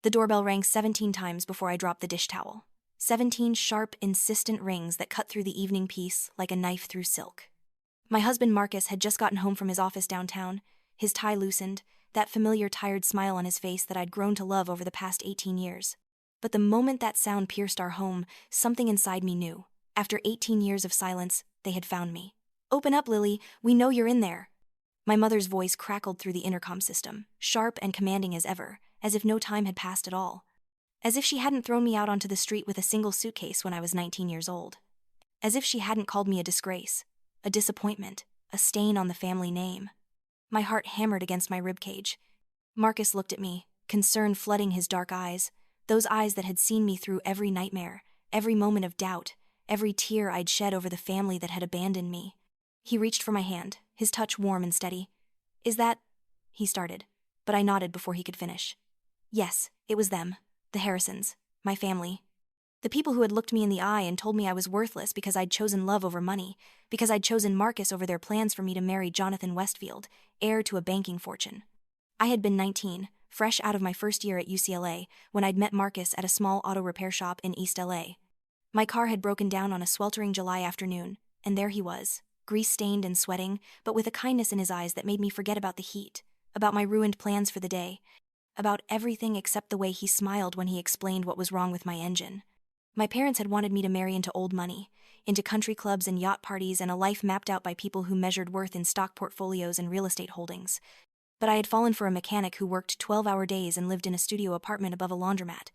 The doorbell rang 17 times before I dropped the dish towel. 17 sharp, insistent rings that cut through the evening peace like a knife through silk. My husband Marcus had just gotten home from his office downtown, his tie loosened, that familiar tired smile on his face that I'd grown to love over the past 18 years. But the moment that sound pierced our home, something inside me knew. After 18 years of silence, they had found me. "Open up, Lily, we know you're in there." My mother's voice crackled through the intercom system, sharp and commanding as ever, as if no time had passed at all. As if she hadn't thrown me out onto the street with a single suitcase when I was 19 years old. As if she hadn't called me a disgrace, a disappointment, a stain on the family name. My heart hammered against my ribcage. Marcus looked at me, concern flooding his dark eyes, those eyes that had seen me through every nightmare, every moment of doubt, every tear I'd shed over the family that had abandoned me. He reached for my hand, his touch warm and steady. "Is that—" he started, but I nodded before he could finish. Yes, it was them, the Harrisons, my family. The people who had looked me in the eye and told me I was worthless because I'd chosen love over money, because I'd chosen Marcus over their plans for me to marry Jonathan Westfield, heir to a banking fortune. I had been 19, fresh out of my first year at UCLA, when I'd met Marcus at a small auto repair shop in East LA. My car had broken down on a sweltering July afternoon, and there he was, grease-stained and sweating, but with a kindness in his eyes that made me forget about the heat, about my ruined plans for the day, about everything except the way he smiled when he explained what was wrong with my engine. My parents had wanted me to marry into old money, into country clubs and yacht parties and a life mapped out by people who measured worth in stock portfolios and real estate holdings. But I had fallen for a mechanic who worked 12-hour days and lived in a studio apartment above a laundromat.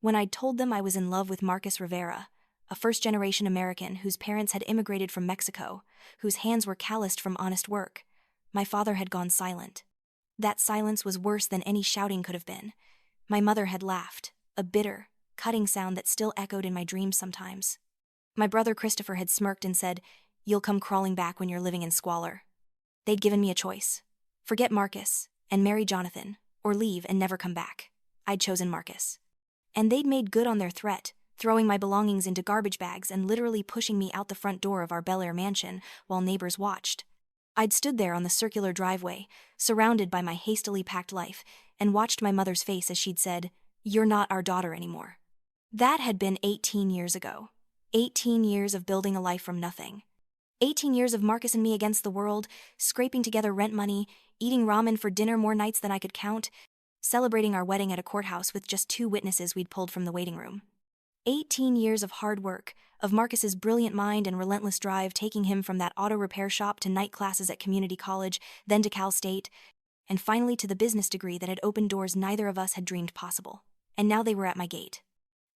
When I'd told them I was in love with Marcus Rivera, a first-generation American whose parents had immigrated from Mexico, whose hands were calloused from honest work, my father had gone silent. That silence was worse than any shouting could have been. My mother had laughed, a bitter, cutting sound that still echoed in my dreams sometimes. My brother Christopher had smirked and said, "You'll come crawling back when you're living in squalor." They'd given me a choice. Forget Marcus, and marry Jonathan, or leave and never come back. I'd chosen Marcus. And they'd made good on their threat, throwing my belongings into garbage bags and literally pushing me out the front door of our Bel Air mansion while neighbors watched. I'd stood there on the circular driveway, surrounded by my hastily packed life, and watched my mother's face as she'd said, "You're not our daughter anymore." That had been 18 years ago. 18 years of building a life from nothing. 18 years of Marcus and me against the world, scraping together rent money, eating ramen for dinner more nights than I could count, celebrating our wedding at a courthouse with just 2 witnesses we'd pulled from the waiting room. 18 years of hard work, of Marcus's brilliant mind and relentless drive taking him from that auto repair shop to night classes at community college, then to Cal State, and finally to the business degree that had opened doors neither of us had dreamed possible. And now they were at my gate.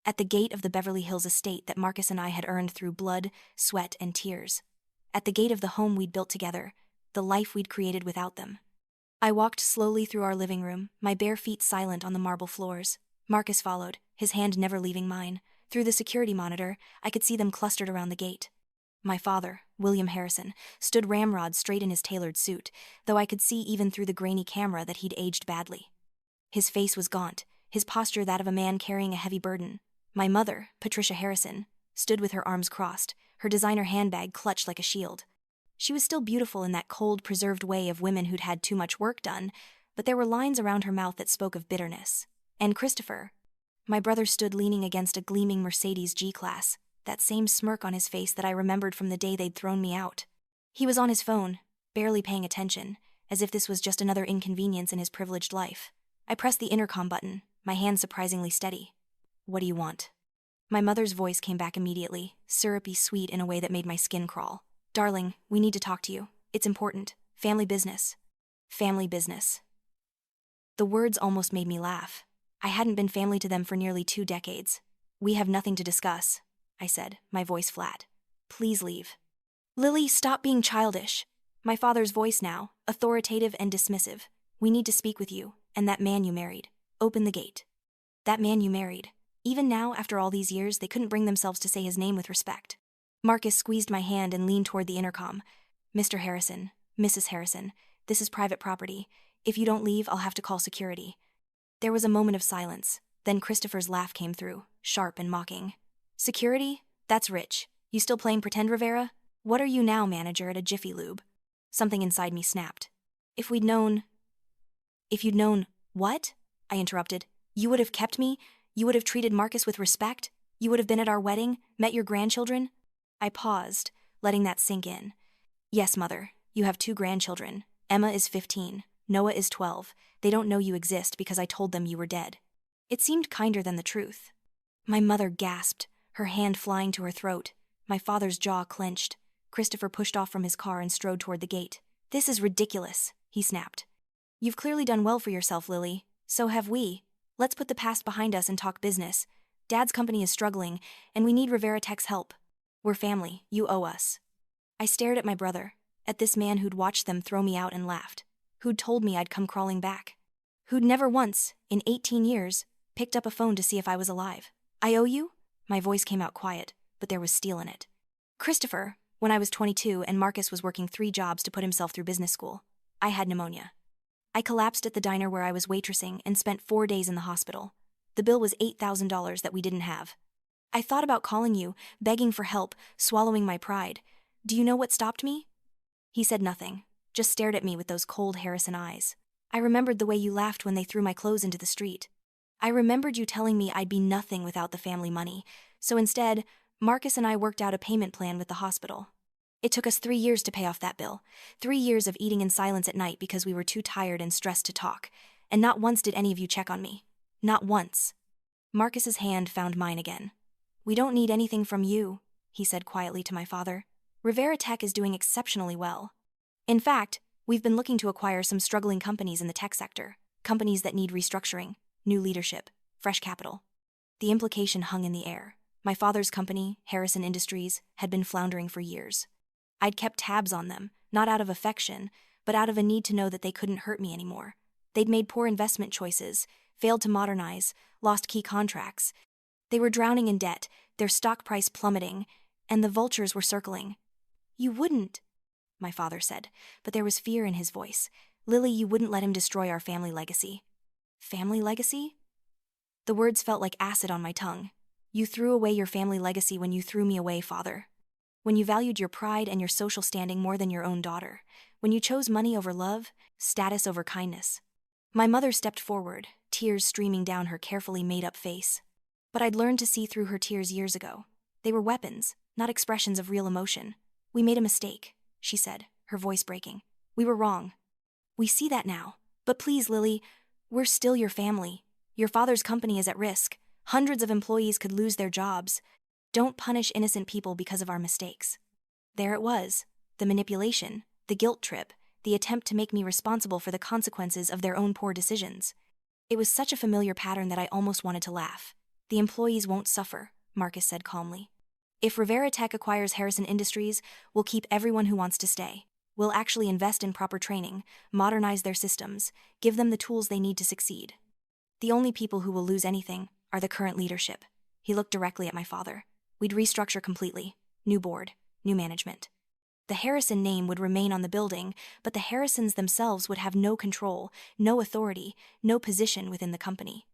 At the gate of the Beverly Hills estate that Marcus and I had earned through blood, sweat, and tears. At the gate of the home we'd built together, the life we'd created without them. I walked slowly through our living room, my bare feet silent on the marble floors. Marcus followed, his hand never leaving mine. Through the security monitor, I could see them clustered around the gate. My father, William Harrison, stood ramrod straight in his tailored suit, though I could see even through the grainy camera that he'd aged badly. His face was gaunt, his posture that of a man carrying a heavy burden. My mother, Patricia Harrison, stood with her arms crossed, her designer handbag clutched like a shield. She was still beautiful in that cold, preserved way of women who'd had too much work done, but there were lines around her mouth that spoke of bitterness. And Christopher, my brother, stood leaning against a gleaming Mercedes G-Class, that same smirk on his face that I remembered from the day they'd thrown me out. He was on his phone, barely paying attention, as if this was just another inconvenience in his privileged life. I pressed the intercom button, my hand surprisingly steady. "What do you want?" My mother's voice came back immediately, syrupy sweet in a way that made my skin crawl. "Darling, we need to talk to you. It's important. Family business." Family business. The words almost made me laugh. I hadn't been family to them for nearly 2 decades. "We have nothing to discuss," I said, my voice flat. "Please leave." "Lily, stop being childish." My father's voice now, authoritative and dismissive. "We need to speak with you, and that man you married. Open the gate." That man you married. Even now, after all these years, they couldn't bring themselves to say his name with respect. Marcus squeezed my hand and leaned toward the intercom. "Mr. Harrison, Mrs. Harrison, this is private property. If you don't leave, I'll have to call security." There was a moment of silence. Then Christopher's laugh came through, sharp and mocking. "Security? That's rich. You still playing pretend, Rivera? What are you now, manager at a Jiffy Lube?" Something inside me snapped. If you'd known... What?" I interrupted. You would have kept me? You would have treated Marcus with respect? You would have been at our wedding, met your grandchildren? I paused, letting that sink in. Yes, Mother, you have 2 grandchildren. Emma is 15. Noah is 12. They don't know you exist because I told them you were dead. It seemed kinder than the truth. My mother gasped, her hand flying to her throat. My father's jaw clenched. Christopher pushed off from his car and strode toward the gate. This is ridiculous, he snapped. You've clearly done well for yourself, Lily. So have we. Let's put the past behind us and talk business. Dad's company is struggling, and we need Rivera Tech's help. We're family. You owe us. I stared at my brother, at this man who'd watched them throw me out and laughed, who'd told me I'd come crawling back, who'd never once, in 18 years, picked up a phone to see if I was alive. I owe you? My voice came out quiet, but there was steel in it. Christopher, when I was 22 and Marcus was working 3 jobs to put himself through business school, I had pneumonia. I collapsed at the diner where I was waitressing and spent 4 days in the hospital. The bill was $8,000 that we didn't have. I thought about calling you, begging for help, swallowing my pride. Do you know what stopped me? He said nothing, just stared at me with those cold Harrison eyes. I remembered the way you laughed when they threw my clothes into the street. I remembered you telling me I'd be nothing without the family money, so instead, Marcus and I worked out a payment plan with the hospital. It took us 3 years to pay off that bill, 3 years of eating in silence at night because we were too tired and stressed to talk, and not once did any of you check on me. Not once. Marcus's hand found mine again. We don't need anything from you, he said quietly to my father. Rivera Tech is doing exceptionally well. In fact, we've been looking to acquire some struggling companies in the tech sector, companies that need restructuring, new leadership, fresh capital. The implication hung in the air. My father's company, Harrison Industries, had been floundering for years. I'd kept tabs on them, not out of affection, but out of a need to know that they couldn't hurt me anymore. They'd made poor investment choices, failed to modernize, lost key contracts. They were drowning in debt, their stock price plummeting, and the vultures were circling. You wouldn't, my father said, but there was fear in his voice. Lily, you wouldn't let him destroy our family legacy. Family legacy? The words felt like acid on my tongue. You threw away your family legacy when you threw me away, Father. When you valued your pride and your social standing more than your own daughter. When you chose money over love, status over kindness. My mother stepped forward, tears streaming down her carefully made-up face. But I'd learned to see through her tears years ago. They were weapons, not expressions of real emotion. We made a mistake, she said, her voice breaking. We were wrong. We see that now. But please, Lily, we're still your family. Your father's company is at risk. Hundreds of employees could lose their jobs. Don't punish innocent people because of our mistakes. There it was, the manipulation, the guilt trip, the attempt to make me responsible for the consequences of their own poor decisions. It was such a familiar pattern that I almost wanted to laugh. The employees won't suffer, Marcus said calmly. If Rivera Tech acquires Harrison Industries, we'll keep everyone who wants to stay. We'll actually invest in proper training, modernize their systems, give them the tools they need to succeed. The only people who will lose anything are the current leadership. He looked directly at my father. We'd restructure completely. New board, new management. The Harrison name would remain on the building, but the Harrisons themselves would have no control, no authority, no position within the company.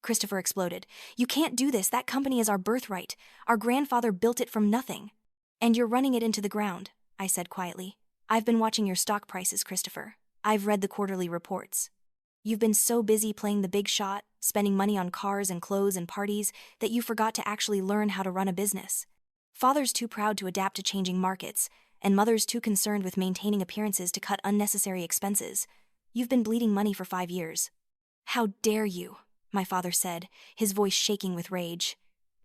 Christopher exploded. You can't do this. That company is our birthright. Our grandfather built it from nothing. And you're running it into the ground, I said quietly. I've been watching your stock prices, Christopher. I've read the quarterly reports. You've been so busy playing the big shot, spending money on cars and clothes and parties, that you forgot to actually learn how to run a business. Father's too proud to adapt to changing markets, and mother's too concerned with maintaining appearances to cut unnecessary expenses. You've been bleeding money for 5 years. How dare you, my father said, his voice shaking with rage.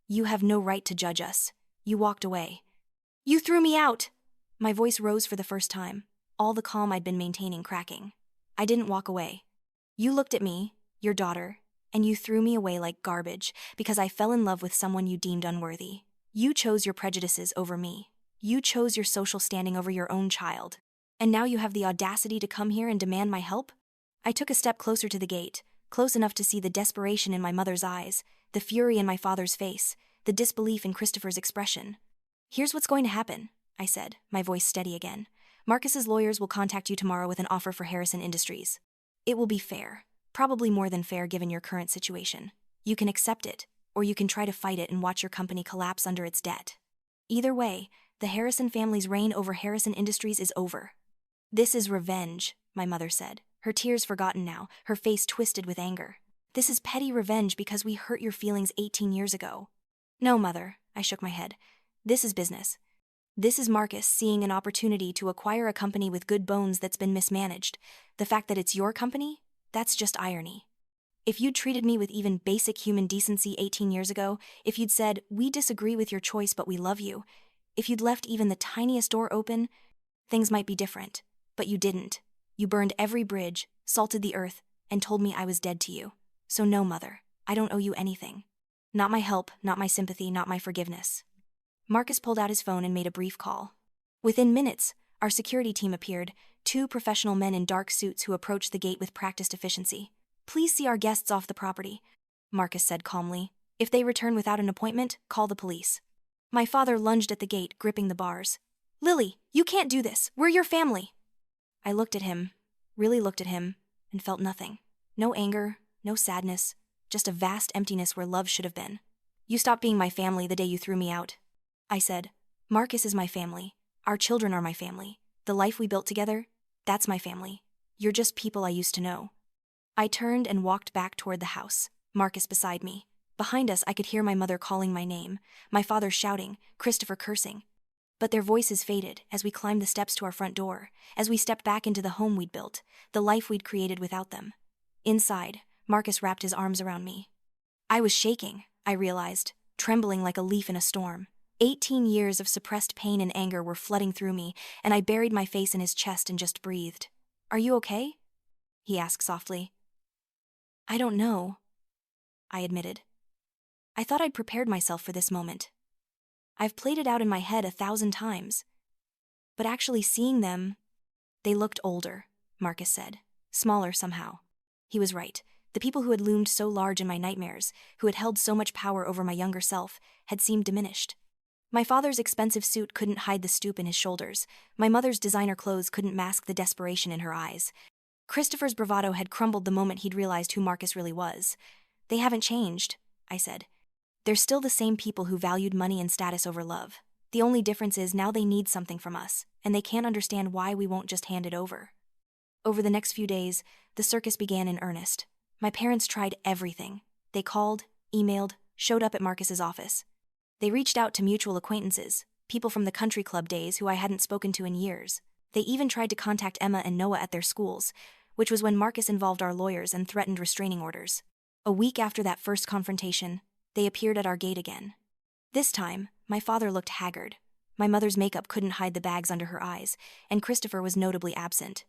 You have no right to judge us. You walked away. You threw me out! My voice rose for the first time, all the calm I'd been maintaining cracking. I didn't walk away. You looked at me, your daughter, and you threw me away like garbage because I fell in love with someone you deemed unworthy. You chose your prejudices over me. You chose your social standing over your own child. And now you have the audacity to come here and demand my help? I took a step closer to the gate, close enough to see the desperation in my mother's eyes, the fury in my father's face, the disbelief in Christopher's expression. Here's what's going to happen, I said, my voice steady again. Marcus's lawyers will contact you tomorrow with an offer for Harrison Industries. It will be fair, probably more than fair given your current situation. You can accept it, or you can try to fight it and watch your company collapse under its debt. Either way, the Harrison family's reign over Harrison Industries is over. This is revenge, my mother said, her tears forgotten now, her face twisted with anger. This is petty revenge because we hurt your feelings 18 years ago. No, Mother, I shook my head. This is business. This is Marcus seeing an opportunity to acquire a company with good bones that's been mismanaged. The fact that it's your company? That's just irony. If you'd treated me with even basic human decency 18 years ago, if you'd said, we disagree with your choice but we love you, if you'd left even the tiniest door open, things might be different. But you didn't. You burned every bridge, salted the earth, and told me I was dead to you. So no, Mother, I don't owe you anything. Not my help, not my sympathy, not my forgiveness. Marcus pulled out his phone and made a brief call. Within minutes, our security team appeared, 2 professional men in dark suits who approached the gate with practiced efficiency. Please see our guests off the property, Marcus said calmly. If they return without an appointment, call the police. My father lunged at the gate, gripping the bars. Lily, you can't do this. We're your family. I looked at him, really looked at him, and felt nothing. No anger, no sadness, just a vast emptiness where love should have been. You stopped being my family the day you threw me out, I said. Marcus is my family. Our children are my family. The life we built together, that's my family. You're just people I used to know. I turned and walked back toward the house, Marcus beside me. Behind us, I could hear my mother calling my name, my father shouting, Christopher cursing. But their voices faded as we climbed the steps to our front door, as we stepped back into the home we'd built, the life we'd created without them. Inside, Marcus wrapped his arms around me. I was shaking, I realized, trembling like a leaf in a storm. 18 years of suppressed pain and anger were flooding through me, and I buried my face in his chest and just breathed. Are you okay? He asked softly. I don't know, I admitted. I thought I'd prepared myself for this moment. I've played it out in my head 1,000 times. But actually seeing them, they looked older, Marcus said, smaller somehow. He was right. The people who had loomed so large in my nightmares, who had held so much power over my younger self, had seemed diminished. My father's expensive suit couldn't hide the stoop in his shoulders. My mother's designer clothes couldn't mask the desperation in her eyes. Christopher's bravado had crumbled the moment he'd realized who Marcus really was. They haven't changed, I said. They're still the same people who valued money and status over love. The only difference is now they need something from us, and they can't understand why we won't just hand it over. Over the next few days, the circus began in earnest. My parents tried everything. They called, emailed, showed up at Marcus's office. They reached out to mutual acquaintances, people from the country club days who I hadn't spoken to in years. They even tried to contact Emma and Noah at their schools, which was when Marcus involved our lawyers and threatened restraining orders. A week after that first confrontation, they appeared at our gate again. This time, my father looked haggard. My mother's makeup couldn't hide the bags under her eyes, and Christopher was notably absent.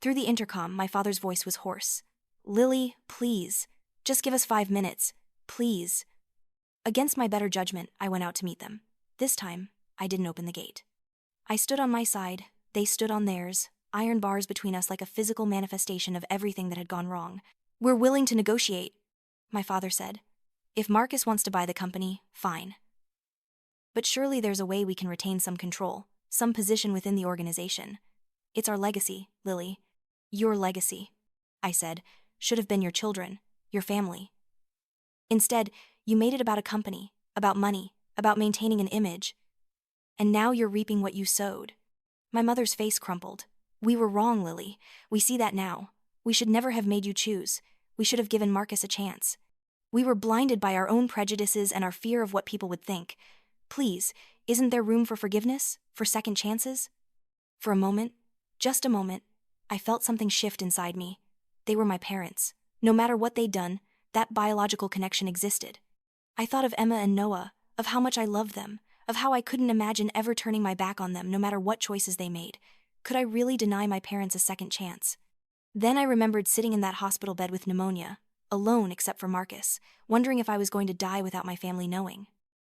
Through the intercom, my father's voice was hoarse. Lily, please. Just give us 5 minutes. Please. Against my better judgment, I went out to meet them. This time, I didn't open the gate. I stood on my side, they stood on theirs, iron bars between us like a physical manifestation of everything that had gone wrong. We're willing to negotiate, my father said. If Marcus wants to buy the company, fine. But surely there's a way we can retain some control, some position within the organization. It's our legacy, Lily. Your legacy, I said, should have been your children, your family. Instead, you made it about a company, about money, about maintaining an image. And now you're reaping what you sowed. My mother's face crumpled. We were wrong, Lily. We see that now. We should never have made you choose. We should have given Marcus a chance. We were blinded by our own prejudices and our fear of what people would think. Please, isn't there room for forgiveness, for second chances? For a moment, just a moment, I felt something shift inside me. They were my parents. No matter what they'd done, that biological connection existed. I thought of Emma and Noah, of how much I loved them, of how I couldn't imagine ever turning my back on them no matter what choices they made. Could I really deny my parents a second chance? Then I remembered sitting in that hospital bed with pneumonia, alone except for Marcus, wondering if I was going to die without my family knowing.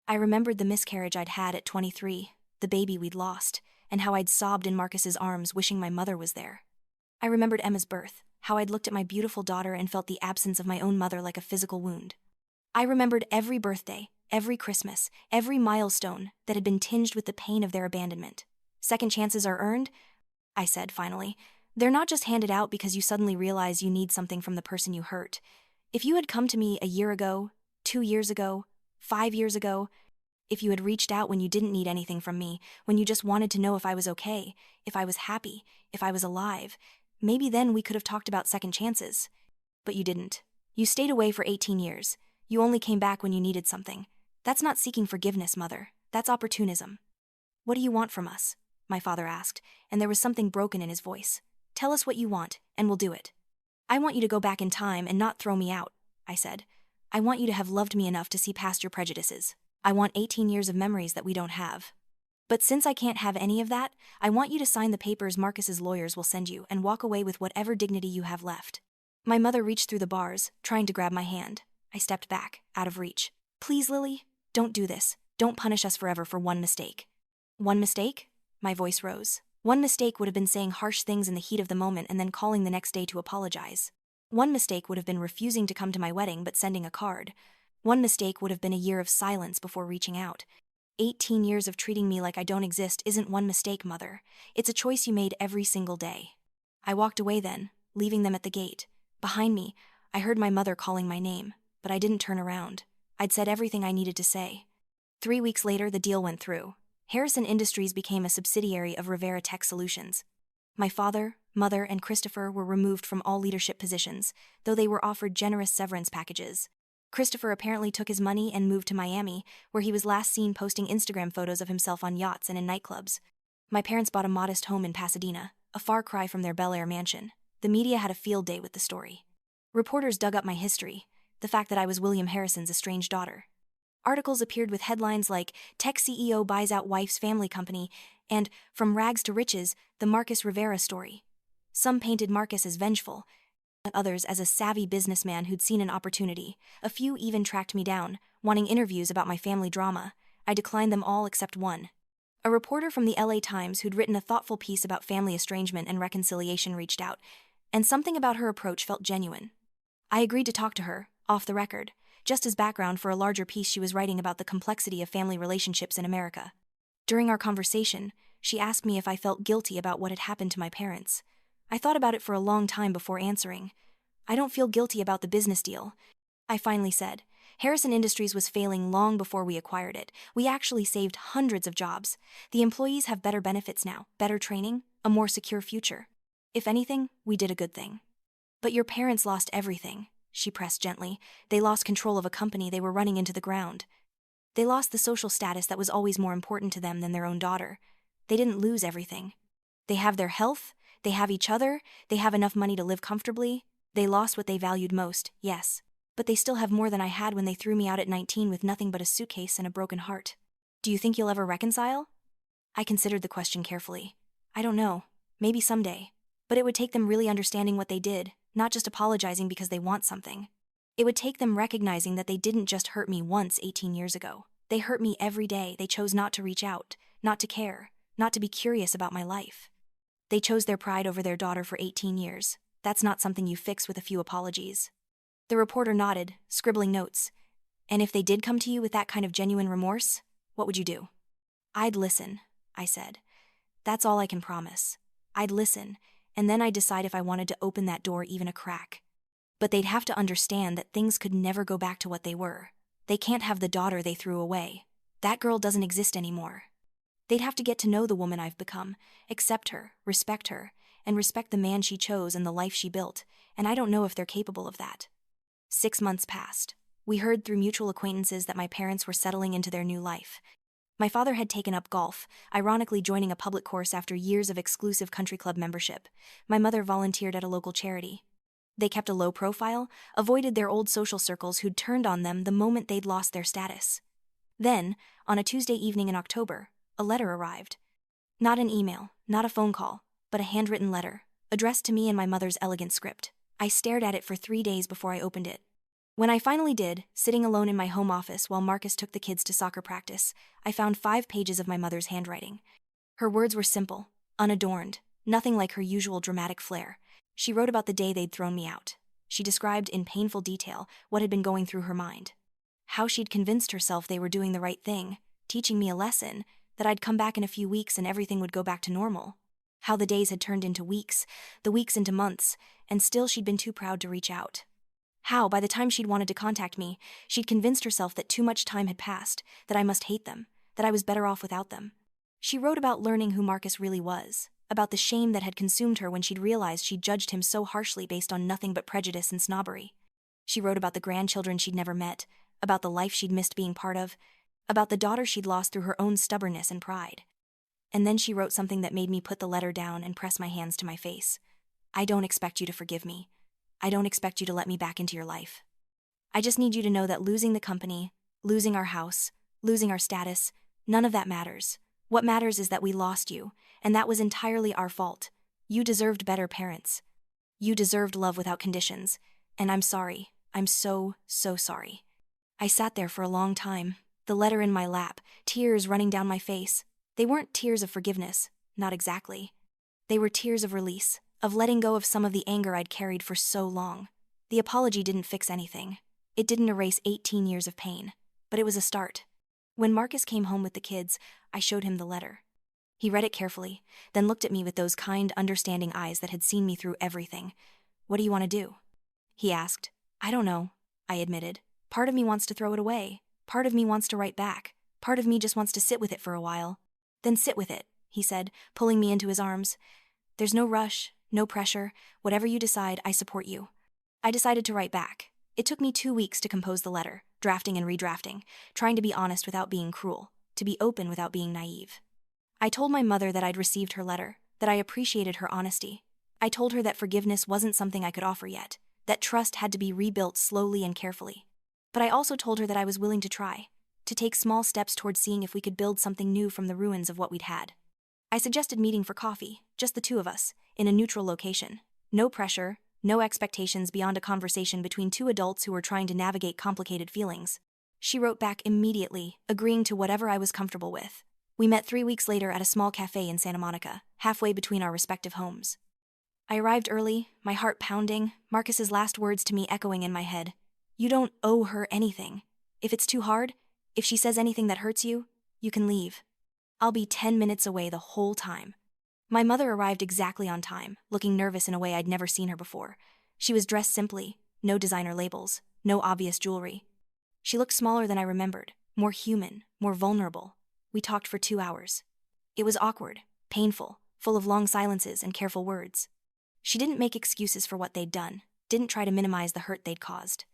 I remembered the miscarriage I'd had at 23, the baby we'd lost, and how I'd sobbed in Marcus's arms wishing my mother was there. I remembered Emma's birth, how I'd looked at my beautiful daughter and felt the absence of my own mother like a physical wound. I remembered every birthday, every Christmas, every milestone that had been tinged with the pain of their abandonment. Second chances are earned, I said finally. They're not just handed out because you suddenly realize you need something from the person you hurt. If you had come to me a year ago, 2 years ago, 5 years ago, if you had reached out when you didn't need anything from me, when you just wanted to know if I was okay, if I was happy, if I was alive, maybe then we could have talked about second chances. But you didn't. You stayed away for 18 years. You only came back when you needed something. That's not seeking forgiveness, Mother. That's opportunism. What do you want from us? My father asked, and there was something broken in his voice. Tell us what you want, and we'll do it. I want you to go back in time and not throw me out, I said. I want you to have loved me enough to see past your prejudices. I want 18 years of memories that we don't have. But since I can't have any of that, I want you to sign the papers Marcus's lawyers will send you and walk away with whatever dignity you have left. My mother reached through the bars, trying to grab my hand. I stepped back, out of reach. Please, Lily, don't do this. Don't punish us forever for one mistake. One mistake? My voice rose. One mistake would have been saying harsh things in the heat of the moment and then calling the next day to apologize. One mistake would have been refusing to come to my wedding but sending a card. One mistake would have been a year of silence before reaching out. 18 years of treating me like I don't exist isn't one mistake, Mother. It's a choice you made every single day. I walked away then, leaving them at the gate. Behind me, I heard my mother calling my name, but I didn't turn around. I'd said everything I needed to say. 3 weeks later, the deal went through. Harrison Industries became a subsidiary of Rivera Tech Solutions. My father, mother, and Christopher were removed from all leadership positions, though they were offered generous severance packages. Christopher apparently took his money and moved to Miami, where he was last seen posting Instagram photos of himself on yachts and in nightclubs. My parents bought a modest home in Pasadena, a far cry from their Bel Air mansion. The media had a field day with the story. Reporters dug up my history, the fact that I was William Harrison's estranged daughter. Articles appeared with headlines like, Tech CEO buys out wife's family company, and From Rags to Riches, the Marcus Rivera story. Some painted Marcus as vengeful, others as a savvy businessman who'd seen an opportunity. A few even tracked me down, wanting interviews about my family drama. I declined them all except one. A reporter from the LA Times who'd written a thoughtful piece about family estrangement and reconciliation reached out, and something about her approach felt genuine. I agreed to talk to her, off the record, just as background for a larger piece she was writing about the complexity of family relationships in America. During our conversation, she asked me if I felt guilty about what had happened to my parents. I thought about it for a long time before answering. I don't feel guilty about the business deal. I finally said. Harrison Industries was failing long before we acquired it. We actually saved hundreds of jobs. The employees have better benefits now, better training, a more secure future. If anything, we did a good thing. But your parents lost everything, she pressed gently. They lost control of a company they were running into the ground. They lost the social status that was always more important to them than their own daughter. They didn't lose everything. They have their health, they have each other, they have enough money to live comfortably. They lost what they valued most, yes. But they still have more than I had when they threw me out at 19 with nothing but a suitcase and a broken heart. Do you think you'll ever reconcile? I considered the question carefully. I don't know. Maybe someday. But it would take them really understanding what they did, not just apologizing because they want something. It would take them recognizing that they didn't just hurt me once 18 years ago. They hurt me every day. They chose not to reach out, not to care, not to be curious about my life. They chose their pride over their daughter for 18 years. That's not something you fix with a few apologies. The reporter nodded, scribbling notes. And if they did come to you with that kind of genuine remorse, what would you do? I'd listen, I said. That's all I can promise. I'd listen, and then I'd decide if I wanted to open that door even a crack. But they'd have to understand that things could never go back to what they were. They can't have the daughter they threw away. That girl doesn't exist anymore. They'd have to get to know the woman I've become, accept her, and respect the man she chose and the life she built, and I don't know if they're capable of that. 6 months passed. We heard through mutual acquaintances that my parents were settling into their new life. My father had taken up golf, ironically joining a public course after years of exclusive country club membership. My mother volunteered at a local charity. They kept a low profile, avoided their old social circles who'd turned on them the moment they'd lost their status. Then, on a Tuesday evening in October, a letter arrived. Not an email, not a phone call, but a handwritten letter, addressed to me in my mother's elegant script. I stared at it for 3 days before I opened it. When I finally did, sitting alone in my home office while Marcus took the kids to soccer practice, I found 5 pages of my mother's handwriting. Her words were simple, unadorned, nothing like her usual dramatic flair. She wrote about the day they'd thrown me out. She described in painful detail what had been going through her mind. How she'd convinced herself they were doing the right thing, teaching me a lesson, that I'd come back in a few weeks and everything would go back to normal. How the days had turned into weeks, the weeks into months, and still she'd been too proud to reach out. How, by the time she'd wanted to contact me, she'd convinced herself that too much time had passed, that I must hate them, that I was better off without them. She wrote about learning who Marcus really was, about the shame that had consumed her when she'd realized she'd judged him so harshly based on nothing but prejudice and snobbery. She wrote about the grandchildren she'd never met, about the life she'd missed being part of, about the daughter she'd lost through her own stubbornness and pride. And then she wrote something that made me put the letter down and press my hands to my face. I don't expect you to forgive me. I don't expect you to let me back into your life. I just need you to know that losing the company, losing our house, losing our status, none of that matters. What matters is that we lost you, and that was entirely our fault. You deserved better parents. You deserved love without conditions, and I'm sorry. I'm so sorry. I sat there for a long time, the letter in my lap, tears running down my face. They weren't tears of forgiveness, not exactly. They were tears of release, of letting go of some of the anger I'd carried for so long. The apology didn't fix anything. It didn't erase 18 years of pain, but it was a start. When Marcus came home with the kids, I showed him the letter. He read it carefully, then looked at me with those kind, understanding eyes that had seen me through everything. What do you want to do? He asked. I don't know, I admitted. Part of me wants to throw it away. Part of me wants to write back. Part of me just wants to sit with it for a while. Then sit with it, he said, pulling me into his arms. There's no rush, no pressure. Whatever you decide, I support you. I decided to write back. It took me 2 weeks to compose the letter, drafting and redrafting, trying to be honest without being cruel, to be open without being naive. I told my mother that I'd received her letter, that I appreciated her honesty. I told her that forgiveness wasn't something I could offer yet, that trust had to be rebuilt slowly and carefully. But I also told her that I was willing to try, to take small steps towards seeing if we could build something new from the ruins of what we'd had. I suggested meeting for coffee, just the two of us, in a neutral location. No pressure, no expectations beyond a conversation between two adults who were trying to navigate complicated feelings. She wrote back immediately, agreeing to whatever I was comfortable with. We met 3 weeks later at a small cafe in Santa Monica, halfway between our respective homes. I arrived early, my heart pounding, Marcus's last words to me echoing in my head. You don't owe her anything. If it's too hard, if she says anything that hurts you, you can leave. I'll be 10 minutes away the whole time. My mother arrived exactly on time, looking nervous in a way I'd never seen her before. She was dressed simply, no designer labels, no obvious jewelry. She looked smaller than I remembered, more human, more vulnerable. We talked for 2 hours. It was awkward, painful, full of long silences and careful words. She didn't make excuses for what they'd done, didn't try to minimize the hurt they'd caused.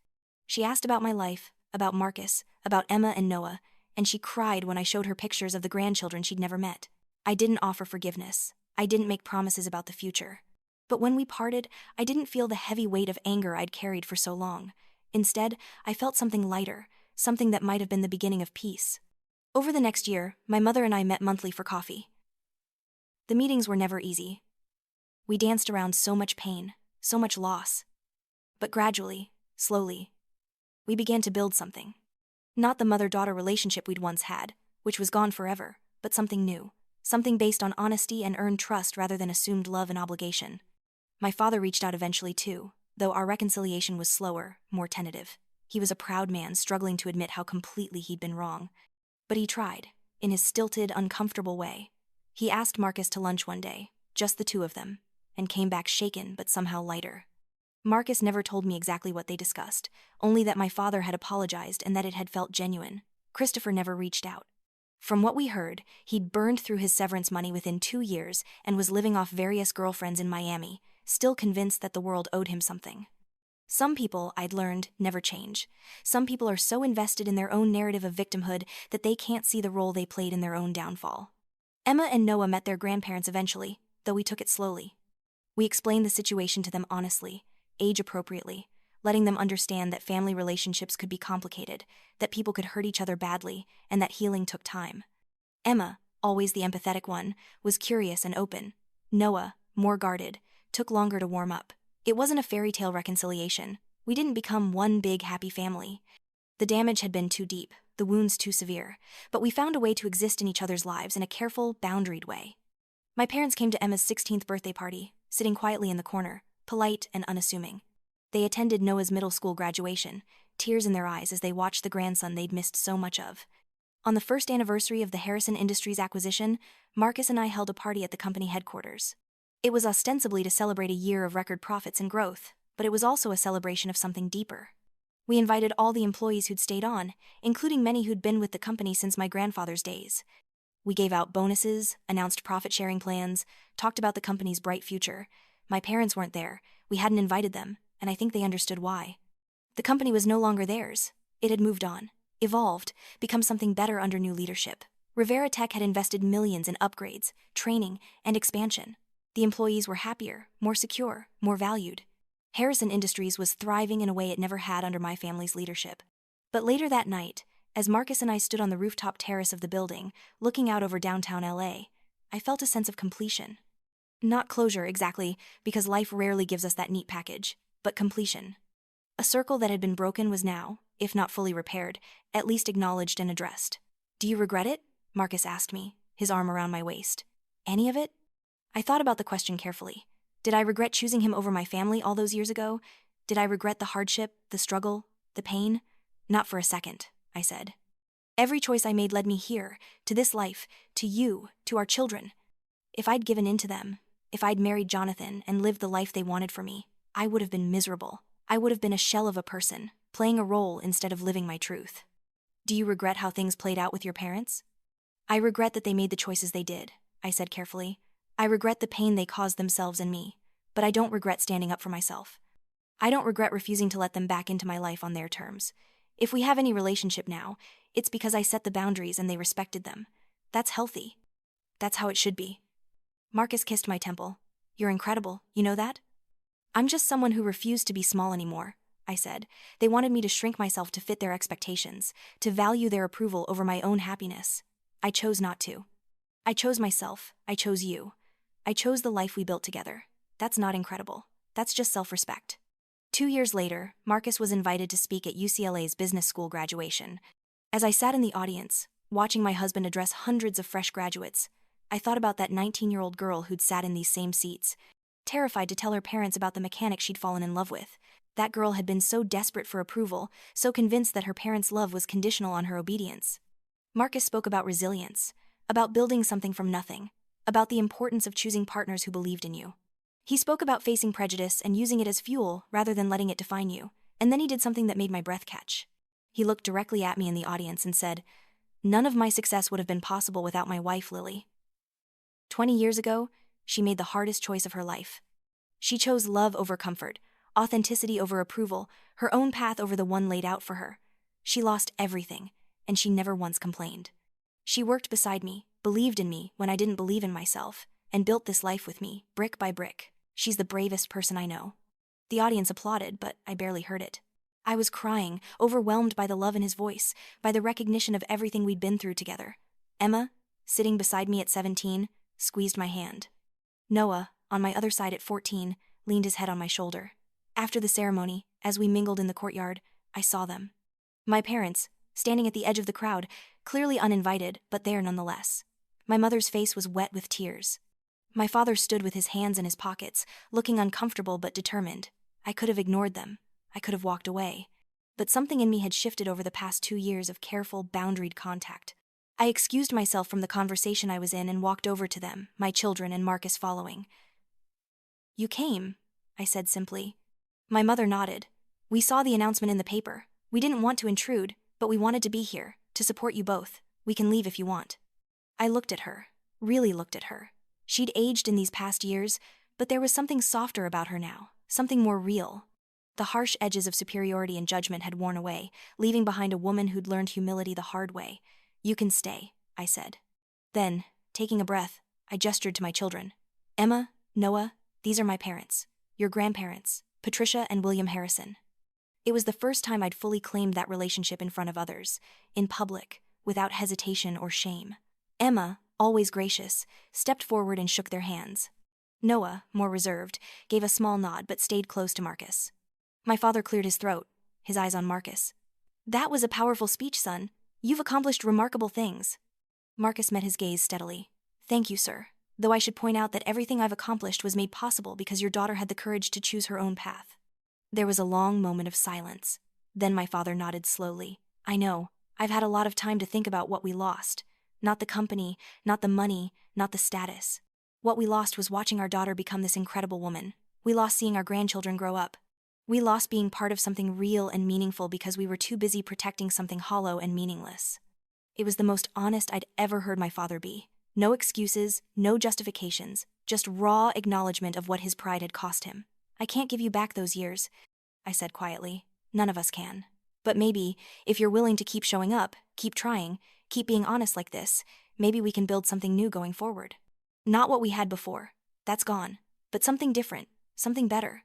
She asked about my life, about Marcus, about Emma and Noah, and she cried when I showed her pictures of the grandchildren she'd never met. I didn't offer forgiveness. I didn't make promises about the future. But when we parted, I didn't feel the heavy weight of anger I'd carried for so long. Instead, I felt something lighter, something that might have been the beginning of peace. Over the next year, my mother and I met monthly for coffee. The meetings were never easy. We danced around so much pain, so much loss. But gradually, slowly, we began to build something. Not the mother-daughter relationship we'd once had, which was gone forever, but something new. Something based on honesty and earned trust rather than assumed love and obligation. My father reached out eventually too, though our reconciliation was slower, more tentative. He was a proud man struggling to admit how completely he'd been wrong. But he tried, in his stilted, uncomfortable way. He asked Marcus to lunch one day, just the two of them, and came back shaken but somehow lighter. Marcus never told me exactly what they discussed, only that my father had apologized and that it had felt genuine. Christopher never reached out. From what we heard, he'd burned through his severance money within 2 years and was living off various girlfriends in Miami, still convinced that the world owed him something. Some people, I'd learned, never change. Some people are so invested in their own narrative of victimhood that they can't see the role they played in their own downfall. Emma and Noah met their grandparents eventually, though we took it slowly. We explained the situation to them honestly, age-appropriately, letting them understand that family relationships could be complicated, that people could hurt each other badly, and that healing took time. Emma, always the empathetic one, was curious and open. Noah, more guarded, took longer to warm up. It wasn't a fairy tale reconciliation. We didn't become one big happy family. The damage had been too deep, the wounds too severe, but we found a way to exist in each other's lives in a careful, boundaried way. My parents came to Emma's 16th birthday party, sitting quietly in the corner, polite and unassuming. They attended Noah's middle school graduation, tears in their eyes as they watched the grandson they'd missed so much of. On the first anniversary of the Harrison Industries acquisition, Marcus and I held a party at the company headquarters. It was ostensibly to celebrate a year of record profits and growth, but it was also a celebration of something deeper. We invited all the employees who'd stayed on, including many who'd been with the company since my grandfather's days. We gave out bonuses, announced profit-sharing plans, talked about the company's bright future. My parents weren't there, we hadn't invited them, and I think they understood why. The company was no longer theirs. It had moved on, evolved, become something better under new leadership. Rivera Tech had invested millions in upgrades, training, and expansion. The employees were happier, more secure, more valued. Harrison Industries was thriving in a way it never had under my family's leadership. But later that night, as Marcus and I stood on the rooftop terrace of the building, looking out over downtown LA, I felt a sense of completion. Not closure exactly, because life rarely gives us that neat package, but completion. A circle that had been broken was now, if not fully repaired, at least acknowledged and addressed. "Do you regret it?" Marcus asked me, his arm around my waist. "Any of it?" I thought about the question carefully. Did I regret choosing him over my family all those years ago? Did I regret the hardship, the struggle, the pain? Not for a second, I said. Every choice I made led me here, to this life, to you, to our children. If I'd given in to them, if I'd married Jonathan and lived the life they wanted for me, I would have been miserable. I would have been a shell of a person, playing a role instead of living my truth. Do you regret how things played out with your parents? I regret that they made the choices they did, I said carefully. I regret the pain they caused themselves and me, but I don't regret standing up for myself. I don't regret refusing to let them back into my life on their terms. If we have any relationship now, it's because I set the boundaries and they respected them. That's healthy. That's how it should be. Marcus kissed my temple. You're incredible, you know that? I'm just someone who refused to be small anymore, I said. They wanted me to shrink myself to fit their expectations, to value their approval over my own happiness. I chose not to. I chose myself. I chose you. I chose the life we built together. That's not incredible. That's just self-respect. 2 years later, Marcus was invited to speak at UCLA's business school graduation. As I sat in the audience, watching my husband address hundreds of fresh graduates, I thought about that 19-year-old girl who'd sat in these same seats, terrified to tell her parents about the mechanic she'd fallen in love with. That girl had been so desperate for approval, so convinced that her parents' love was conditional on her obedience. Marcus spoke about resilience, about building something from nothing, about the importance of choosing partners who believed in you. He spoke about facing prejudice and using it as fuel rather than letting it define you, and then he did something that made my breath catch. He looked directly at me in the audience and said, "None of my success would have been possible without my wife, Lily. 20 years ago, she made the hardest choice of her life. She chose love over comfort, authenticity over approval, her own path over the one laid out for her. She lost everything, and she never once complained. She worked beside me, believed in me when I didn't believe in myself, and built this life with me, brick by brick. She's the bravest person I know." The audience applauded, but I barely heard it. I was crying, overwhelmed by the love in his voice, by the recognition of everything we'd been through together. Emma, sitting beside me at 17, squeezed my hand. Noah, on my other side at 14, leaned his head on my shoulder. After the ceremony, as we mingled in the courtyard, I saw them. My parents, standing at the edge of the crowd, clearly uninvited, but there nonetheless. My mother's face was wet with tears. My father stood with his hands in his pockets, looking uncomfortable but determined. I could have ignored them. I could have walked away. But something in me had shifted over the past 2 years of careful, boundaried contact. I excused myself from the conversation I was in and walked over to them, my children and Marcus following. "You came," I said simply. My mother nodded. "We saw the announcement in the paper. We didn't want to intrude, but we wanted to be here, to support you both. We can leave if you want." I looked at her, really looked at her. She'd aged in these past years, but there was something softer about her now, something more real. The harsh edges of superiority and judgment had worn away, leaving behind a woman who'd learned humility the hard way. "You can stay," I said. Then, taking a breath, I gestured to my children. "Emma, Noah, these are my parents, your grandparents, Patricia and William Harrison." It was the first time I'd fully claimed that relationship in front of others, in public, without hesitation or shame. Emma, always gracious, stepped forward and shook their hands. Noah, more reserved, gave a small nod but stayed close to Marcus. My father cleared his throat, his eyes on Marcus. "That was a powerful speech, son. You've accomplished remarkable things." Marcus met his gaze steadily. "Thank you, sir. Though I should point out that everything I've accomplished was made possible because your daughter had the courage to choose her own path." There was a long moment of silence. Then my father nodded slowly. "I know. I've had a lot of time to think about what we lost. Not the company, not the money, not the status. What we lost was watching our daughter become this incredible woman. We lost seeing our grandchildren grow up. We lost being part of something real and meaningful because we were too busy protecting something hollow and meaningless." It was the most honest I'd ever heard my father be. No excuses, no justifications, just raw acknowledgement of what his pride had cost him. "I can't give you back those years," I said quietly. None of us can. But maybe, if you're willing to keep showing up, keep trying, keep being honest like this, maybe we can build something new going forward. Not what we had before. That's gone. But something different, something better.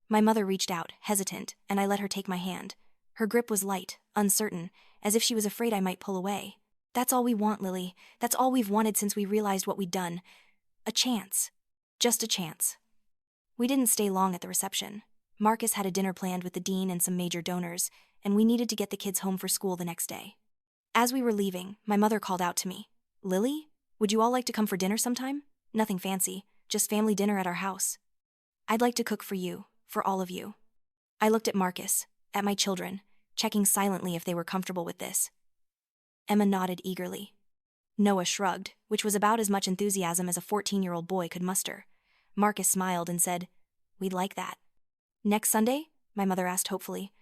My mother reached out, hesitant, and I let her take my hand. Her grip was light, uncertain, as if she was afraid I might pull away. That's all we want, Lily. That's all we've wanted since we realized what we'd done. A chance. Just a chance. We didn't stay long at the reception. Marcus had a dinner planned with the dean and some major donors, and we needed to get the kids home for school the next day. As we were leaving, my mother called out to me, "Lily, would you all like to come for dinner sometime? Nothing fancy, just family dinner at our house. I'd like to cook for you, for all of you." I looked at Marcus, at my children, checking silently if they were comfortable with this. Emma nodded eagerly. Noah shrugged, which was about as much enthusiasm as a 14-year-old boy could muster. Marcus smiled and said, "We'd like that." "Next Sunday?" my mother asked hopefully.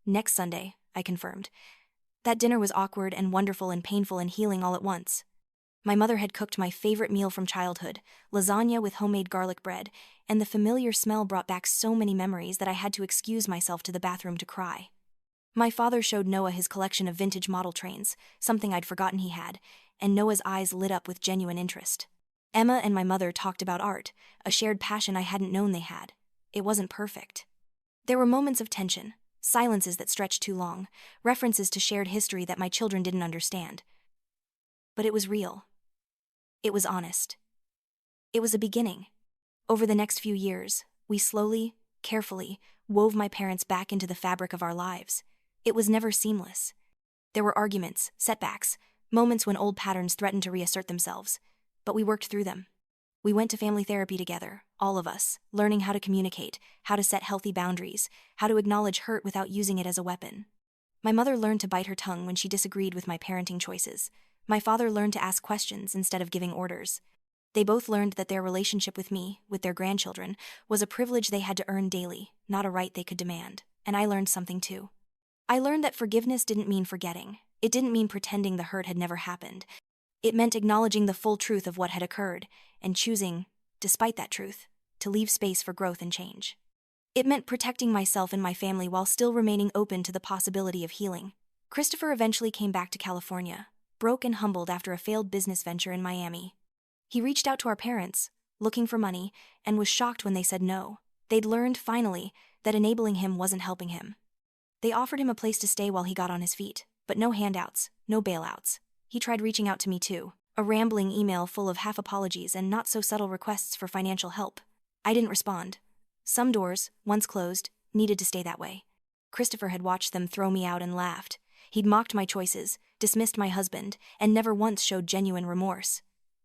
"Next Sunday," I confirmed. That dinner was awkward and wonderful and painful and healing all at once. My mother had cooked my favorite meal from childhood, lasagna with homemade garlic bread, and the familiar smell brought back so many memories that I had to excuse myself to the bathroom to cry. My father showed Noah his collection of vintage model trains, something I'd forgotten he had, and Noah's eyes lit up with genuine interest. Emma and my mother talked about art, a shared passion I hadn't known they had. It wasn't perfect. There were moments of tension, silences that stretched too long, references to shared history that my children didn't understand. But it was real. It was honest. It was a beginning. Over the next few years, we slowly, carefully, wove my parents back into the fabric of our lives. It was never seamless. There were arguments, setbacks, moments when old patterns threatened to reassert themselves. But we worked through them. We went to family therapy together, all of us, learning how to communicate, how to set healthy boundaries, how to acknowledge hurt without using it as a weapon. My mother learned to bite her tongue when she disagreed with my parenting choices. My father learned to ask questions instead of giving orders. They both learned that their relationship with me, with their grandchildren, was a privilege they had to earn daily, not a right they could demand. And I learned something too. I learned that forgiveness didn't mean forgetting. It didn't mean pretending the hurt had never happened. It meant acknowledging the full truth of what had occurred, and choosing, despite that truth, to leave space for growth and change. It meant protecting myself and my family while still remaining open to the possibility of healing. Christopher eventually came back to California, broke and humbled after a failed business venture in Miami. He reached out to our parents, looking for money, and was shocked when they said no. They'd learned, finally, that enabling him wasn't helping him. They offered him a place to stay while he got on his feet, but no handouts, no bailouts. He tried reaching out to me too, a rambling email full of half apologies and not-so-subtle requests for financial help. I didn't respond. Some doors, once closed, needed to stay that way. Christopher had watched them throw me out and laughed. He'd mocked my choices, dismissed my husband, and never once showed genuine remorse.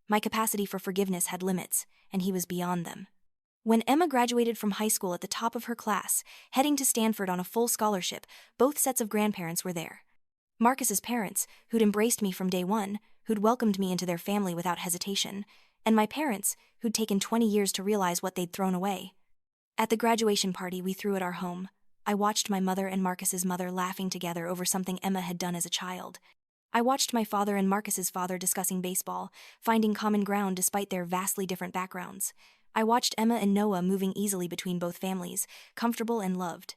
My capacity for forgiveness had limits, and he was beyond them. When Emma graduated from high school at the top of her class, heading to Stanford on a full scholarship, both sets of grandparents were there. Marcus's parents, who'd embraced me from day one, who'd welcomed me into their family without hesitation, and my parents, who'd taken 20 years to realize what they'd thrown away. At the graduation party we threw at our home, I watched my mother and Marcus's mother laughing together over something Emma had done as a child. I watched my father and Marcus's father discussing baseball, finding common ground despite their vastly different backgrounds. I watched Emma and Noah moving easily between both families, comfortable and loved.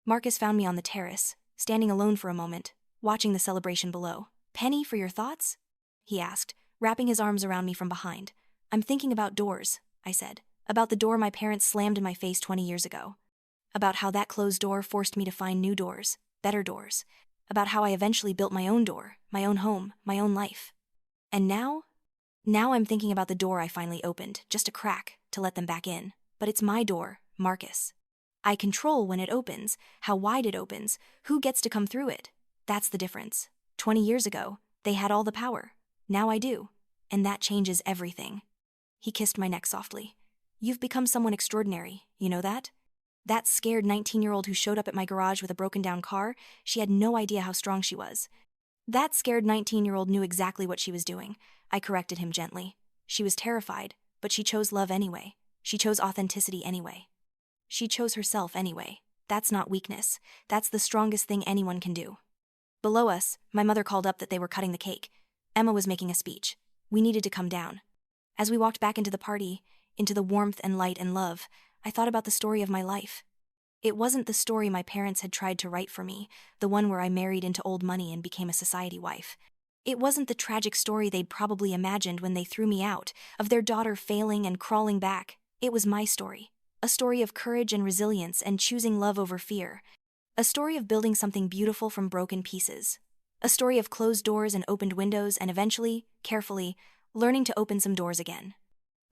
Marcus found me on the terrace, standing alone for a moment, watching the celebration below. "Penny, for your thoughts?" he asked, wrapping his arms around me from behind. "I'm thinking about doors," I said, "about the door my parents slammed in my face 20 years ago. About how that closed door forced me to find new doors, better doors. About how I eventually built my own door, my own home, my own life. And now I'm thinking about the door I finally opened, just a crack, to let them back in. But it's my door, Marcus. I control when it opens, how wide it opens, who gets to come through it. That's the difference. 20 years ago, they had all the power. Now I do. And that changes everything." He kissed my neck softly. "You've become someone extraordinary, you know that? That scared 19-year-old who showed up at my garage with a broken-down car, she had no idea how strong she was. That scared 19-year-old knew exactly what she was doing," I corrected him gently. "She was terrified, but she chose love anyway. She chose authenticity anyway. She chose herself anyway. That's not weakness. That's the strongest thing anyone can do." Below us, my mother called up that they were cutting the cake. Emma was making a speech. We needed to come down. As we walked back into the party, into the warmth and light and love, I thought about the story of my life. It wasn't the story my parents had tried to write for me, the one where I married into old money and became a society wife. It wasn't the tragic story they'd probably imagined when they threw me out, of their daughter failing and crawling back. It was my story. A story of courage and resilience and choosing love over fear. A story of building something beautiful from broken pieces. A story of closed doors and opened windows and eventually, carefully, learning to open some doors again.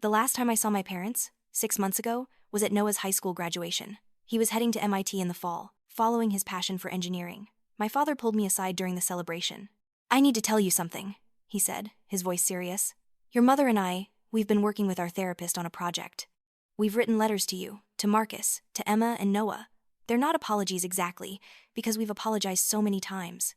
The last time I saw my parents, 6 months ago, was at Noah's high school graduation. He was heading to MIT in the fall, following his passion for engineering. My father pulled me aside during the celebration. "I need to tell you something," he said, his voice serious. "Your mother and we've been working with our therapist on a project. We've written letters to you, to Marcus, to Emma and Noah. They're not apologies exactly, because we've apologized so many times.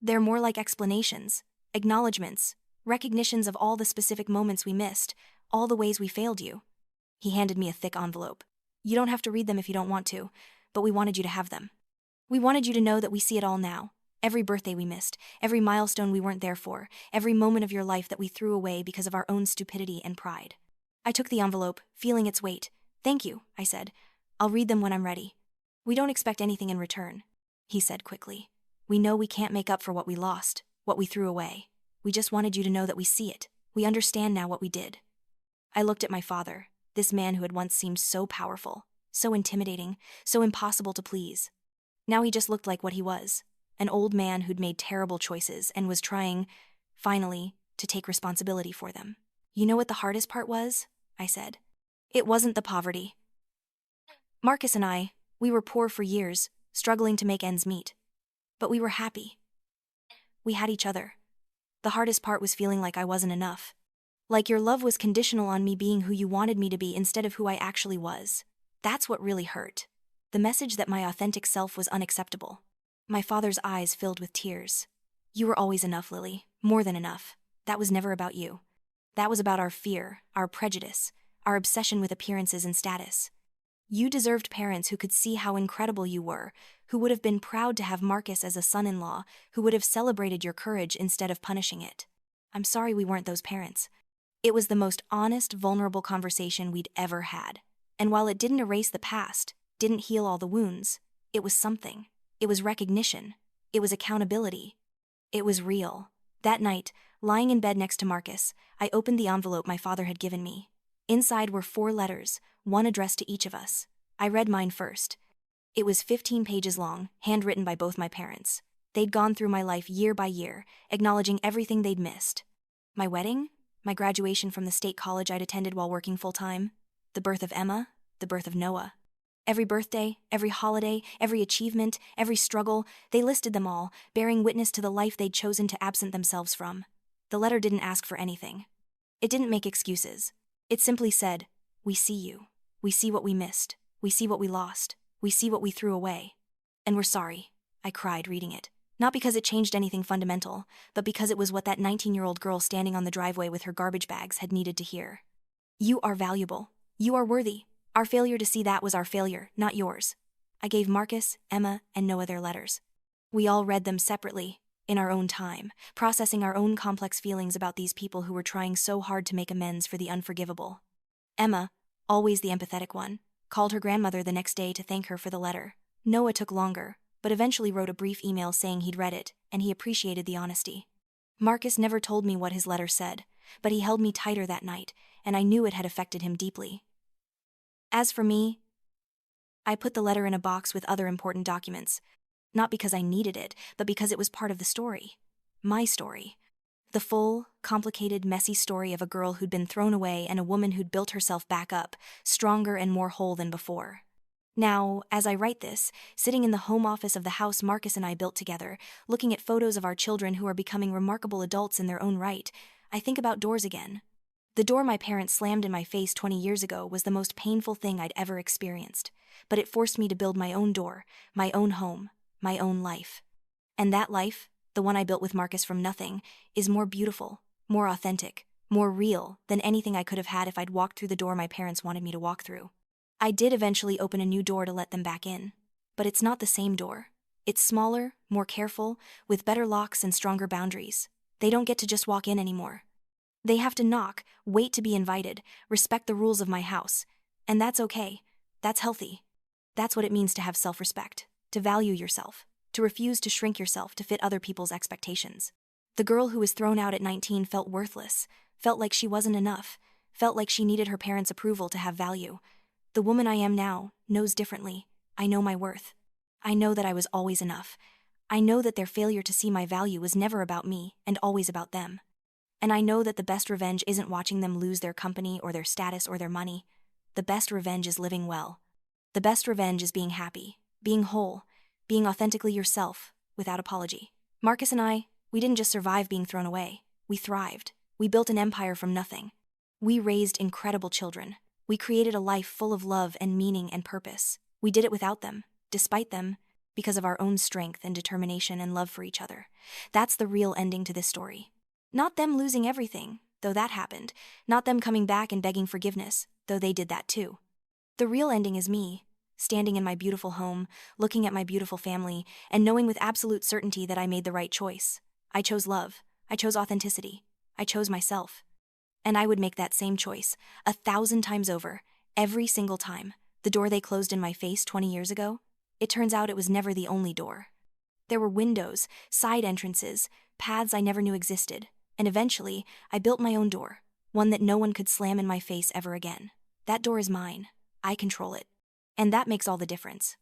They're more like explanations, acknowledgments, recognitions of all the specific moments we missed, all the ways we failed you." He handed me a thick envelope. "You don't have to read them if you don't want to, but we wanted you to have them. We wanted you to know that we see it all now. Every birthday we missed, every milestone we weren't there for, every moment of your life that we threw away because of our own stupidity and pride." I took the envelope, feeling its weight. "Thank you," I said. "I'll read them when I'm ready." "We don't expect anything in return," he said quickly. "We know we can't make up for what we lost, what we threw away. We just wanted you to know that we see it. We understand now what we did." I looked at my father, this man who had once seemed so powerful, so intimidating, so impossible to please. Now he just looked like what he was, an old man who'd made terrible choices and was trying, finally, to take responsibility for them. "You know what the hardest part was?" I said. "It wasn't the poverty. Marcus and we were poor for years, struggling to make ends meet. But we were happy. We had each other. The hardest part was feeling like I wasn't enough. Like your love was conditional on me being who you wanted me to be instead of who I actually was. That's what really hurt. The message that my authentic self was unacceptable." My father's eyes filled with tears. "You were always enough, Lily. More than enough. That was never about you. That was about our fear, our prejudice, our obsession with appearances and status. You deserved parents who could see how incredible you were, who would have been proud to have Marcus as a son-in-law, who would have celebrated your courage instead of punishing it. I'm sorry we weren't those parents." It was the most honest, vulnerable conversation we'd ever had. And while it didn't erase the past, didn't heal all the wounds, it was something. It was recognition. It was accountability. It was real. That night, lying in bed next to Marcus, I opened the envelope my father had given me. Inside were 4 letters, one addressed to each of us. I read mine first. It was 15 pages long, handwritten by both my parents. They'd gone through my life year by year, acknowledging everything they'd missed. My wedding, my graduation from the state college I'd attended while working full-time, the birth of Emma, the birth of Noah. Every birthday, every holiday, every achievement, every struggle, they listed them all, bearing witness to the life they'd chosen to absent themselves from. The letter didn't ask for anything. It didn't make excuses. It simply said, "We see you. We see what we missed. We see what we lost. We see what we threw away. And we're sorry." I cried reading it. Not because it changed anything fundamental, but because it was what that 19-year-old girl standing on the driveway with her garbage bags had needed to hear. "You are valuable. You are worthy. Our failure to see that was our failure, not yours." I gave Marcus, Emma, and Noah their letters. We all read them separately, in our own time, processing our own complex feelings about these people who were trying so hard to make amends for the unforgivable. Emma, always the empathetic one, called her grandmother the next day to thank her for the letter. Noah took longer, but eventually wrote a brief email saying he'd read it, and he appreciated the honesty. Marcus never told me what his letter said, but he held me tighter that night, and I knew it had affected him deeply. As for me, I put the letter in a box with other important documents, not because I needed it, but because it was part of the story. My story. The full, complicated, messy story of a girl who'd been thrown away and a woman who'd built herself back up, stronger and more whole than before. Now, as I write this, sitting in the home office of the house Marcus and I built together, looking at photos of our children who are becoming remarkable adults in their own right, I think about doors again. The door my parents slammed in my face 20 years ago was the most painful thing I'd ever experienced, but it forced me to build my own door, my own home, my own life. And that life, the one I built with Marcus from nothing, is more beautiful, more authentic, more real than anything I could have had if I'd walked through the door my parents wanted me to walk through. I did eventually open a new door to let them back in, but it's not the same door. It's smaller, more careful, with better locks and stronger boundaries. They don't get to just walk in anymore. They have to knock, wait to be invited, respect the rules of my house. And that's okay. That's healthy. That's what it means to have self-respect, to value yourself, to refuse to shrink yourself to fit other people's expectations. The girl who was thrown out at 19 felt worthless, felt like she wasn't enough, felt like she needed her parents' approval to have value. The woman I am now knows differently. I know my worth. I know that I was always enough. I know that their failure to see my value was never about me and always about them. And I know that the best revenge isn't watching them lose their company or their status or their money. The best revenge is living well. The best revenge is being happy, being whole, being authentically yourself, without apology. Marcus and I, we didn't just survive being thrown away. We thrived. We built an empire from nothing. We raised incredible children. We created a life full of love and meaning and purpose. We did it without them, despite them, because of our own strength and determination and love for each other. That's the real ending to this story. Not them losing everything, though that happened. Not them coming back and begging forgiveness, though they did that too. The real ending is me, standing in my beautiful home, looking at my beautiful family, and knowing with absolute certainty that I made the right choice. I chose love. I chose authenticity. I chose myself. And I would make that same choice, 1,000 times over, every single time. The door they closed in my face 20 years ago? It turns out it was never the only door. There were windows, side entrances, paths I never knew existed, and eventually, I built my own door, one that no one could slam in my face ever again. That door is mine. I control it. And that makes all the difference.